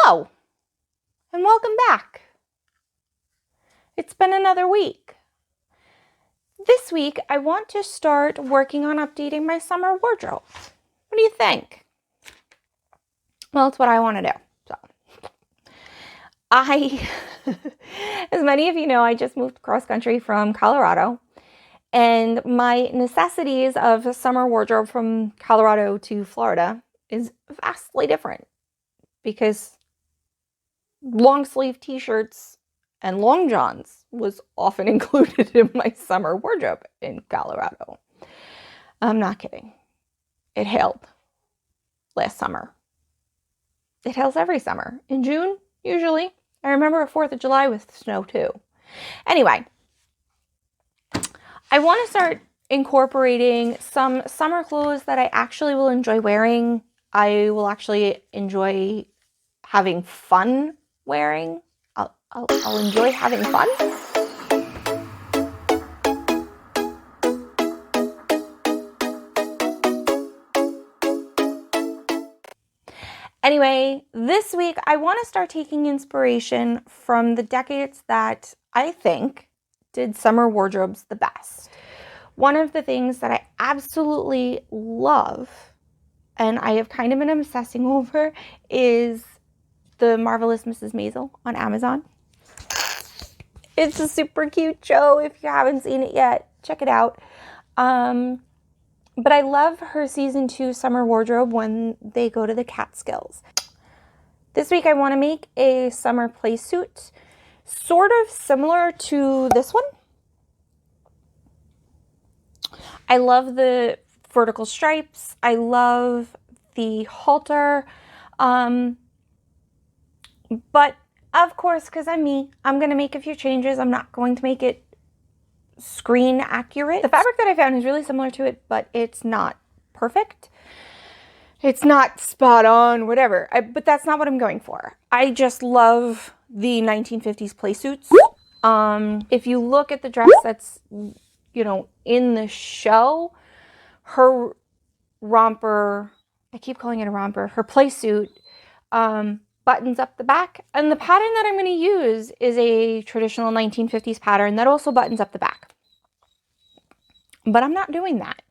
Hello, and welcome back. It's been another week. This week, I want to start working on updating my summer wardrobe. What do you think? Well, it's what I want to do. So, as many of you know, I just moved cross country from Colorado, and my necessities of a summer wardrobe from Colorado to Florida is vastly different because long sleeve t-shirts and long johns was often included in my summer wardrobe in Colorado. I'm not kidding. It hailed last summer. It hails every summer. In June, usually. I remember a 4th of July with snow too. Anyway, I want to start incorporating some summer clothes that I actually will enjoy wearing. I will actually enjoy having fun wearing. I'll enjoy having fun. Anyway, this week I want to start taking inspiration from the decades that I think did summer wardrobes the best. One of the things that I absolutely love, and I have kind of been obsessing over, is the Marvelous Mrs. Maisel on Amazon. It's a super cute show. If you haven't seen it yet, check it out. But I love her season 2 summer wardrobe when they go to the Catskills. This week I want to make a summer playsuit, sort of similar to this one. I love the vertical stripes. I love the halter. But of course, because I'm me, I'm going to make a few changes. I'm not going to make it screen accurate. The fabric that I found is really similar to it, but it's not perfect. It's not spot on, whatever. But that's not what I'm going for. I just love the 1950s playsuits. If you look at the dress that's, in the show, her romper, I keep calling it a romper, her playsuit, buttons up the back, and the pattern that I'm going to use is a traditional 1950s pattern that also buttons up the back. But I'm not doing that.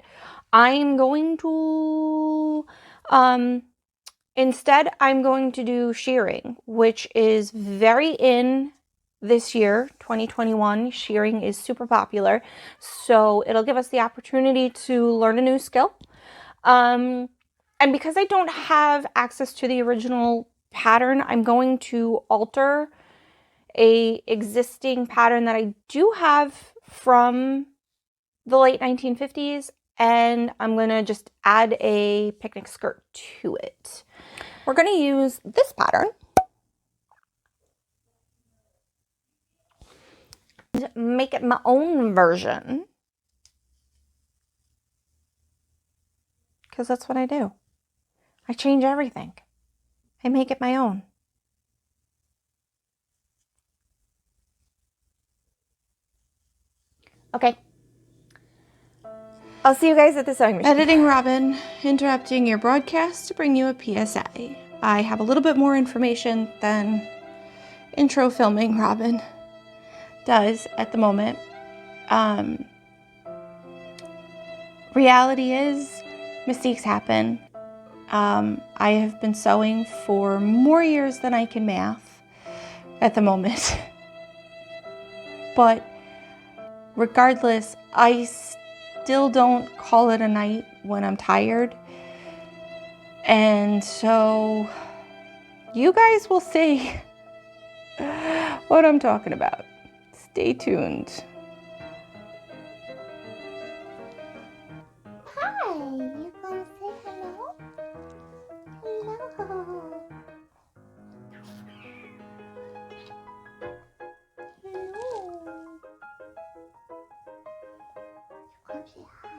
I'm going to instead I'm going to do shirring, which is very in this year, 2021. Shirring is super popular, so it'll give us the opportunity to learn a new skill. And because I don't have access to the original pattern, I'm going to alter a existing pattern that I do have from the late 1950s, and I'm going to just add a picnic skirt to it. We're going to use this pattern and make it my own version, because that's what I do. I change everything. I make it my own. Okay. I'll see you guys at the sewing machine. Editing Robin, interrupting your broadcast to bring you a PSA. I have a little bit more information than intro filming Robin does at the moment. Reality is, mistakes happen. I have been sewing for more years than I can math at the moment. But regardless, I still don't call it a night when I'm tired. And so you guys will see what I'm talking about. Stay tuned. Hi, you gonna say hello? Hello. Hello. Come say hi.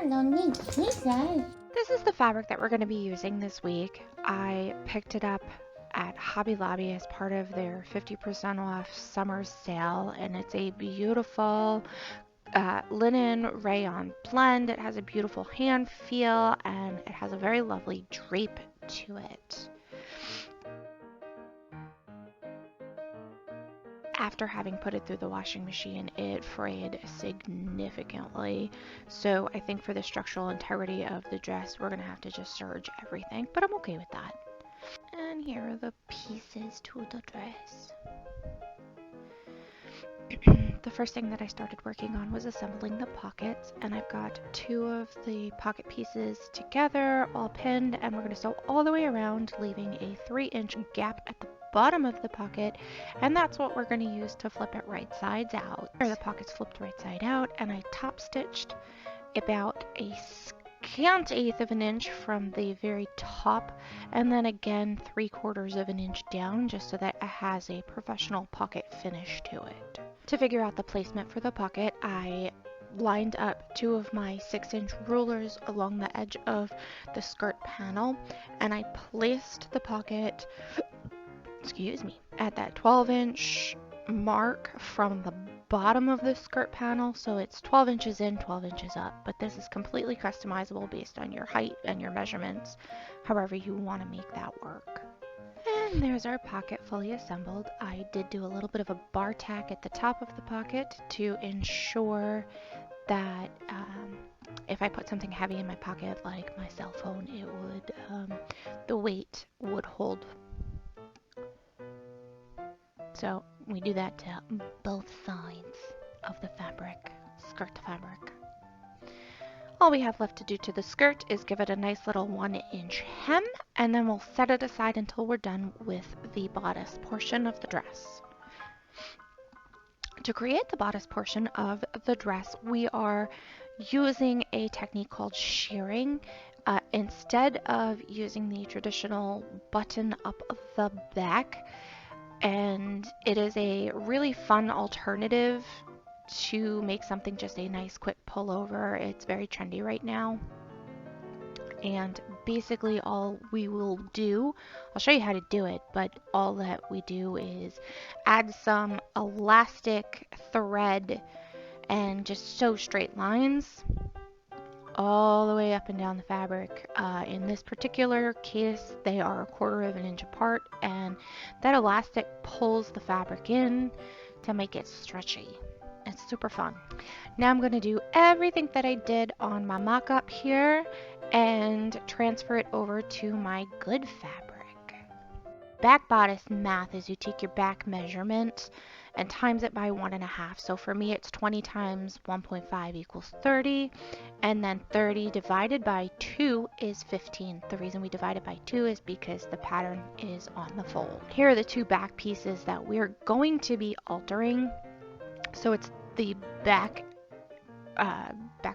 No need to say. This is the fabric that we're going to be using this week. I picked it up at Hobby Lobby as part of their 50% off summer sale, and it's a beautiful linen rayon blend. It has a beautiful hand feel and it has a very lovely drape to it. After having put it through the washing machine, it frayed significantly. So I think for the structural integrity of the dress, we're going to have to just serge everything, but I'm okay with that. And here are the pieces to the dress. The first thing that I started working on was assembling the pockets, and I've got 2 of the pocket pieces together, all pinned, and we're going to sew all the way around, leaving a 3-inch gap at the bottom of the pocket, and that's what we're going to use to flip it right sides out. Here the pocket's flipped right side out, and I top stitched about a scant 1/8 of an inch from the very top, and then again 3/4 of an inch down, just so that it has a professional pocket finish to it. To figure out the placement for the pocket, I lined up 2 of my 6-inch rulers along the edge of the skirt panel, and I placed the pocket, excuse me, at that 12-inch mark from the bottom of the skirt panel, so it's 12 inches in, 12 inches up, but this is completely customizable based on your height and your measurements, however you want to make that work. And there's our pocket fully assembled. I did do a little bit of a bar tack at the top of the pocket to ensure that if I put something heavy in my pocket, like my cell phone, it would, the weight would hold. So we do that to both sides of the fabric, skirt fabric. All we have left to do to the skirt is give it a nice little 1-inch hem, and then we'll set it aside until we're done with the bodice portion of the dress. To create the bodice portion of the dress, we are using a technique called shirring. Instead of using the traditional button up the back, and it is a really fun alternative to make something just a nice quick pullover. It's very trendy right now. And basically all we will do, I'll show you how to do it, but all that we do is add some elastic thread and just sew straight lines all the way up and down the fabric. In this particular case, they are 1/4 of an inch apart, and that elastic pulls the fabric in to make it stretchy. It's super fun. Now I'm going to do everything that I did on my mock-up here and transfer it over to my good fabric. Back bodice math is you take your back measurement and times it by 1.5. So for me, it's 20 times 1.5 equals 30, and then 30 divided by 2 is 15. The reason we divide it by 2 is because the pattern is on the fold. Here are the 2 back pieces that we're going to be altering. So it's the back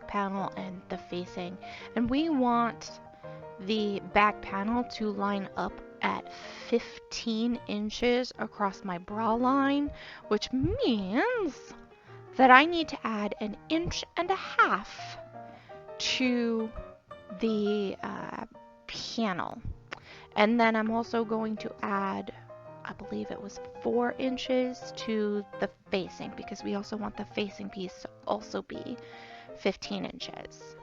panel and the facing, and we want the back panel to line up at 15 inches across my bra line, which means that I need to add 1.5 inches to the panel. And then I'm also going to add, I believe it was 4 inches to the facing, because we also want the facing piece to also be 15 inches.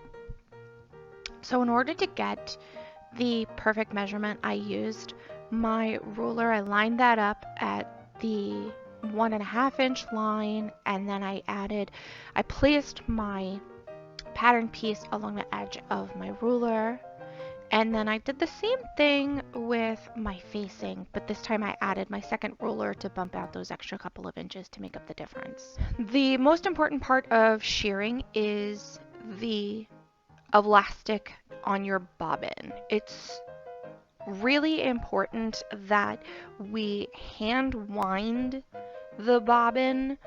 So in order to get the perfect measurement, I used my ruler. I lined that up at the 1.5 inch line, and then I placed my pattern piece along the edge of my ruler. And then I did the same thing with my facing, but this time I added my second ruler to bump out those extra couple of inches to make up the difference. The most important part of shirring is the elastic on your bobbin. It's really important that we hand wind the bobbin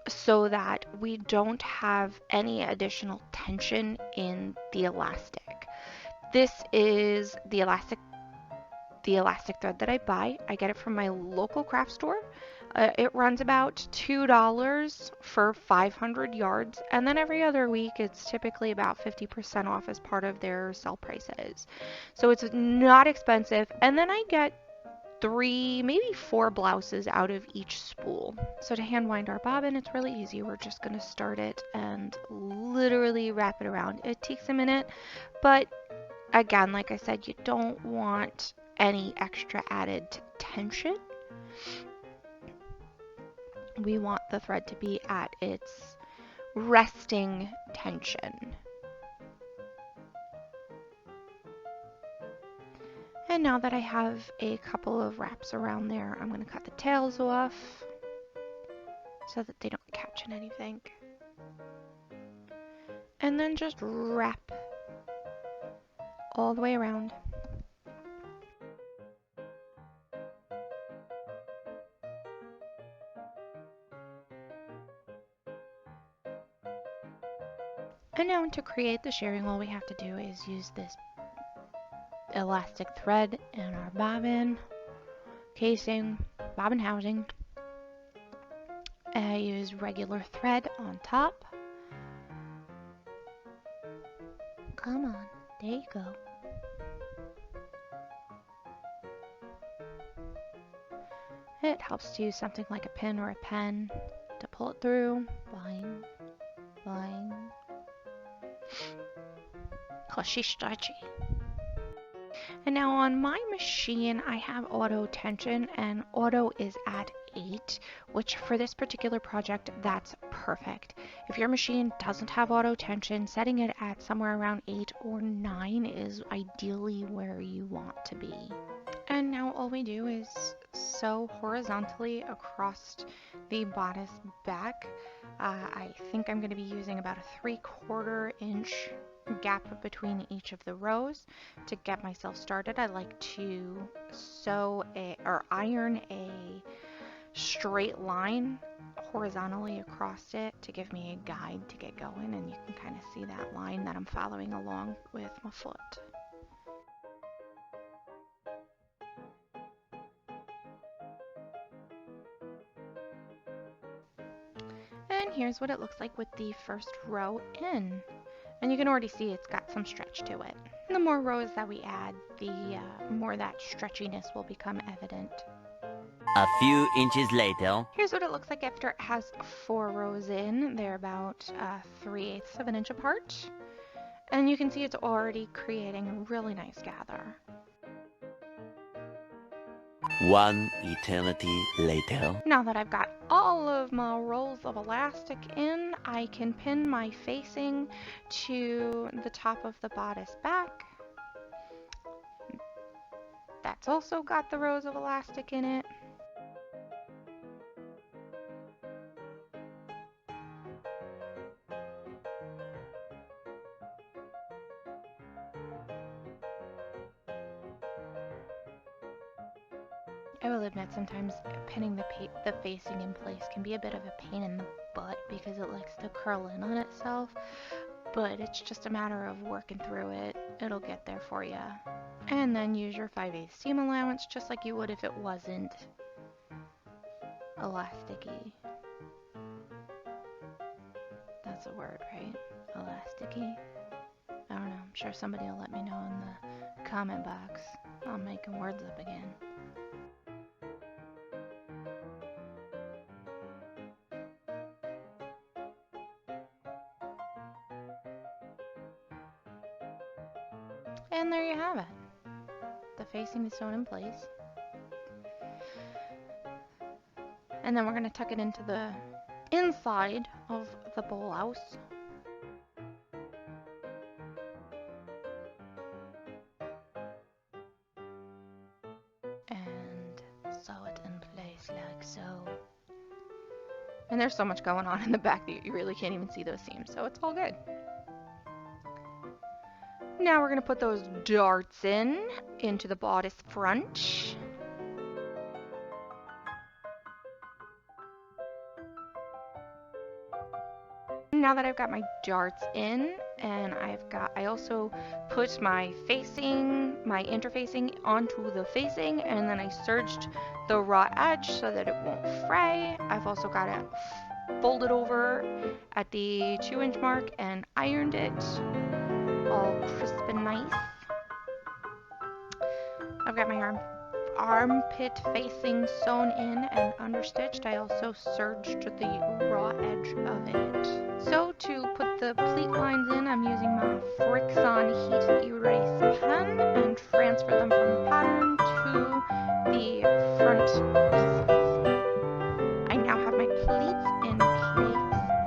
so that we don't have any additional tension in the elastic. This is the elastic thread that I buy. I get it from my local craft store. It runs about $2 for 500 yards, and then every other week it's typically about 50% off as part of their sale prices. So it's not expensive, and then I get 3, maybe 4 blouses out of each spool. So to hand wind our bobbin, it's really easy. We're just going to start it and literally wrap it around. It takes a minute, but again, like I said, you don't want any extra added tension. We want the thread to be at its resting tension. And now that I have a couple of wraps around there, I'm going to cut the tails off so that they don't catch in anything. And then just wrap all the way around. And now to create the shirring, all we have to do is use this elastic thread in our bobbin casing, bobbin housing. I use regular thread on top. Come on, there you go. It helps to use something like a pin or a pen to pull it through. Line, line. Cause she's stretchy. And now on my machine, I have auto tension, and auto is at 8, which for this particular project, that's perfect. If your machine doesn't have auto tension, setting it at somewhere around 8 or 9 is ideally where you want to be. And now all we do is sew horizontally across the bodice back. I think I'm going to be using about a 3/4 inch gap between each of the rows to get myself started. I like to iron a straight line horizontally across it to give me a guide to get going, and you can kind of see that line that I'm following along with my foot. And here's what it looks like with the first row in. And you can already see it's got some stretch to it. And the more rows that we add, the more that stretchiness will become evident. A few inches later. Here's what it looks like after it has 4 rows in. They're about 3/8 of an inch apart. And you can see it's already creating a really nice gather. 1 eternity later. Now that I've got all of my rolls of elastic in, I can pin my facing to the top of the bodice back. That's also got the rows of elastic in it. I will admit sometimes pinning the facing in place can be a bit of a pain in the butt because it likes to curl in on itself, but it's just a matter of working through it. It'll get there for you. And then use your 5/8 seam allowance just like you would if it wasn't elasticy. That's a word, right? Elasticy? I don't know. I'm sure somebody will let me know in the comment box. I'm making words up again. And there you have it. The facing is sewn in place. And then we're going to tuck it into the inside of the blouse. And sew it in place like so. And there's so much going on in the back that you really can't even see those seams, so it's all good. Now we're going to put those darts into the bodice front. Now that I've got my darts in, and I also put my interfacing onto the facing, and then I serged the raw edge so that it won't fray. I've also got it folded over at the 2-inch mark and ironed it all crisp and nice. I've got my arm armpit facing sewn in and understitched. I also serged the raw edge of it. So to put the pleat lines in, I'm using my Frixon heat erase pen and transfer them from the pattern to the front pieces. I now have my pleats in place.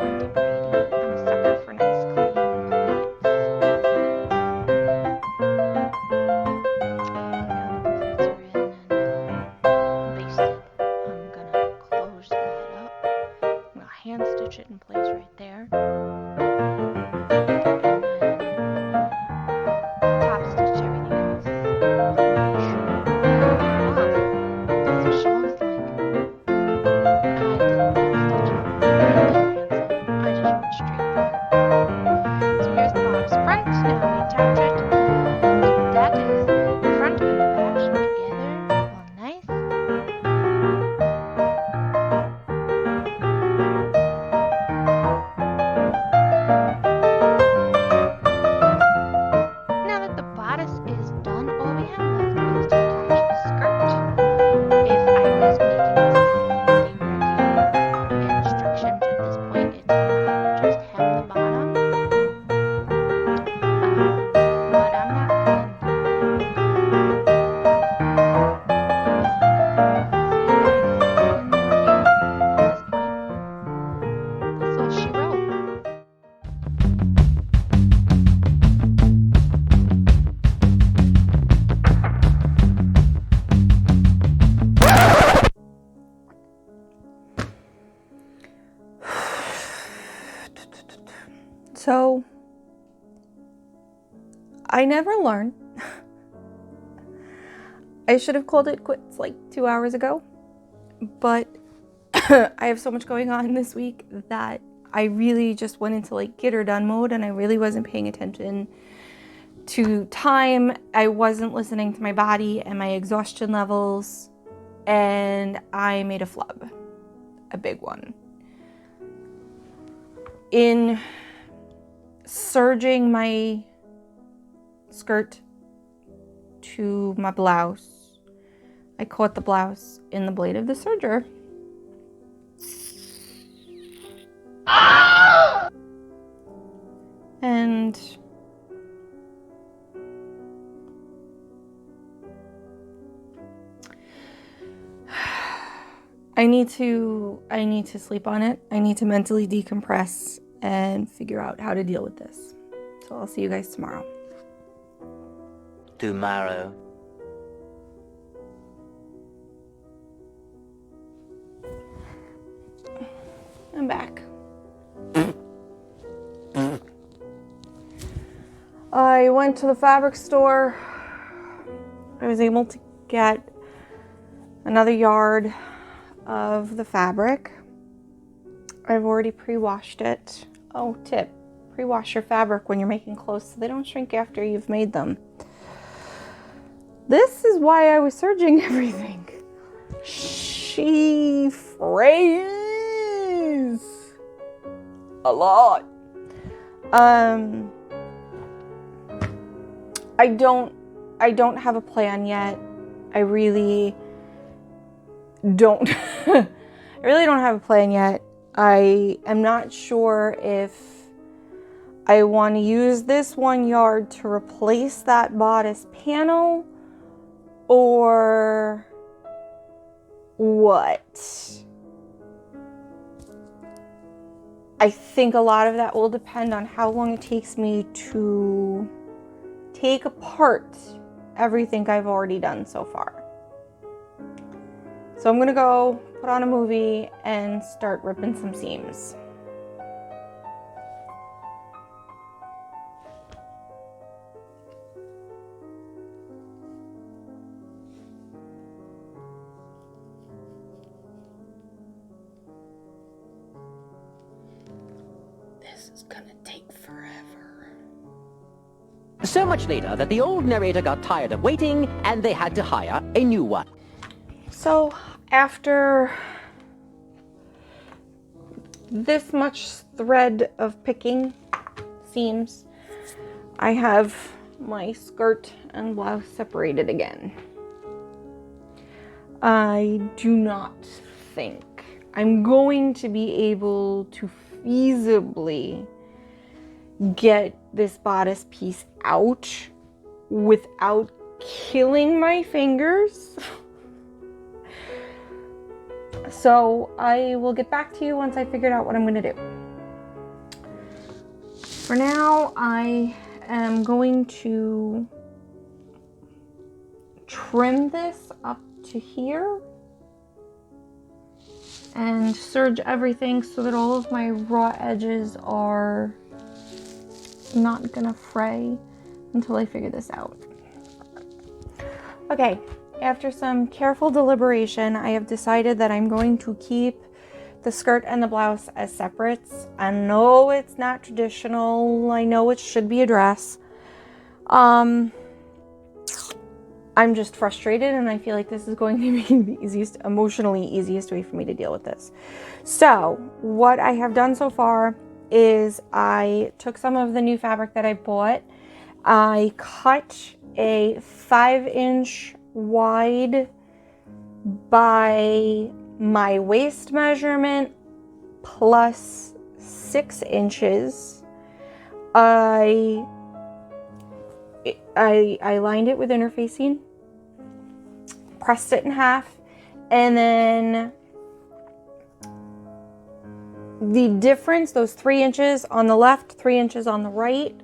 Aren't they pretty? I'm a sucker for nice clean pleats. Now that the pleats are in and basted, I'm gonna close that up. I'm gonna hand stitch it in place right there. And then top stitch everything else. Pretty much. That's what she looks like. I didn't hand stitch it. I just went straight there. So here's the bodice front. Now we attach it, and that is the front and the back sewn together. All nice. Now that the bodice is done, all we have left is to attach the skirt. If I was making this the regular instructions at this point, it's where I would just hem the bottom. But I'm not gonna do that. See you guys in the review at this point. That's all she wrote. So, I never learned. I should have called it quits like 2 hours ago, but I have so much going on this week that I really just went into like get her done mode, and I really wasn't paying attention to time. I wasn't listening to my body and my exhaustion levels, and I made a flub, a big one. In serging my skirt to my blouse, I caught the blouse in the blade of the serger. And I need to sleep on it. I need to mentally decompress and figure out how to deal with this. So I'll see you guys tomorrow. Tomorrow. I'm back. I went to the fabric store. I was able to get another yard of the fabric. I've already pre-washed it. Oh, tip, pre-wash your fabric when you're making clothes so they don't shrink after you've made them. This is why I was serging everything. She frays a lot. I don't have a plan yet. I really don't I really don't have a plan yet. I am not sure if I want to use this one yard to replace that bodice panel or what. I think a lot of that will depend on how long it takes me to take apart everything I've already done so far. So I'm gonna go put on a movie and start ripping some seams. This is gonna take forever. So much later that the old narrator got tired of waiting and they had to hire a new one. So after this much thread of picking seams, I have my skirt and blouse separated again. I do not think I'm going to be able to feasibly get this bodice piece out without killing my fingers. So I will get back to you once I figured out what I'm going to do. For now, I am going to trim this up to here and serge everything so that all of my raw edges are not gonna fray until I figure this out. Okay, after some careful deliberation, I have decided that I'm going to keep the skirt and the blouse as separates. I know it's not traditional. I know it should be a dress. I'm just frustrated, and I feel like this is going to be the easiest, emotionally easiest way for me to deal with this. So what I have done so far is I took some of the new fabric that I bought. I cut a 5-inch wide by my waist measurement plus 6 inches. I lined it with interfacing, pressed it in half, and then the difference, those 3 inches on the left, 3 inches on the right,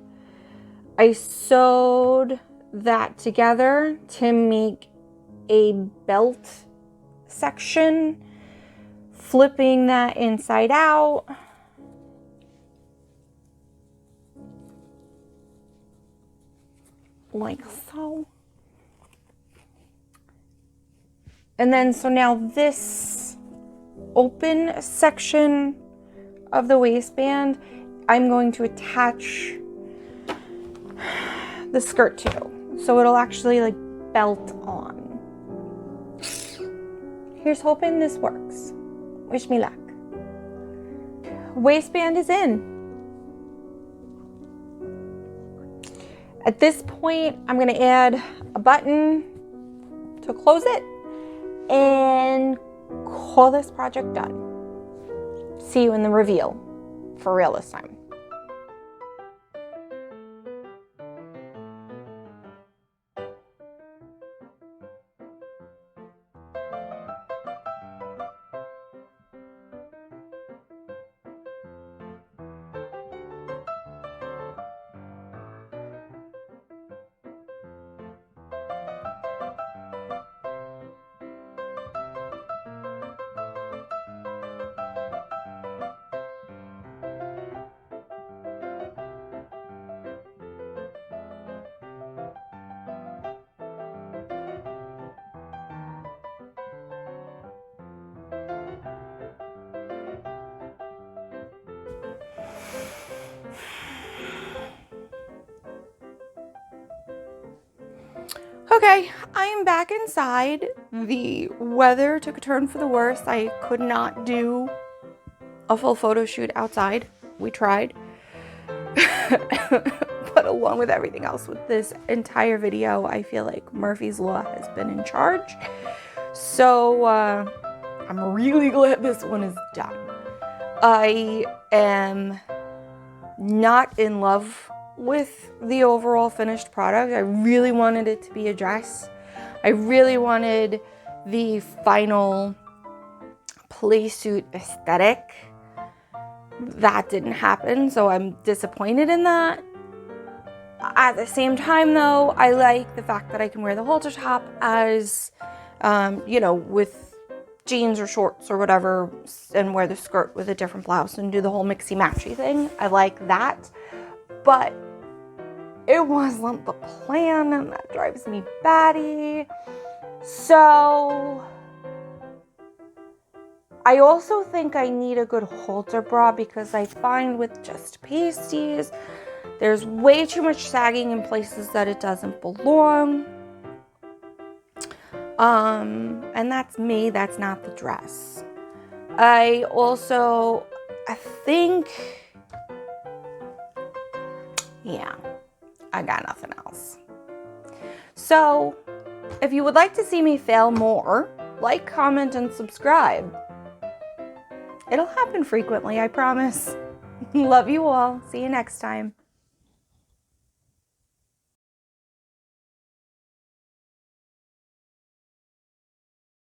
I sewed that together to make a belt section, flipping that inside out. Like so. And then so now this open section of the waistband, I'm going to attach the skirt to, so it'll actually like belt on. Here's hoping this works. Wish me luck. Waistband is in. At this point, I'm going to add a button to close it and call this project done. See you in the reveal, for real this time. Okay, I am back inside. The weather took a turn for the worse. I could not do a full photo shoot outside. We tried. But along with everything else with this entire video, I feel like Murphy's Law has been in charge. So I'm really glad this one is done. I am not in love with the overall finished product. I really wanted it to be a dress. I really wanted the final playsuit aesthetic. That didn't happen, so I'm disappointed in that. At the same time, though, I like the fact that I can wear the halter top as, you know, with jeans or shorts or whatever, and wear the skirt with a different blouse and do the whole mixy-matchy thing. I like that. But it wasn't the plan, and that drives me batty. So I also think I need a good halter bra, because I find with just pasties, there's way too much sagging in places that it doesn't belong. And that's me, that's not the dress. I think, yeah, I got nothing else. So if you would like to see me fail more, like, comment, and subscribe. It'll happen frequently, I promise. Love you all. See you next time.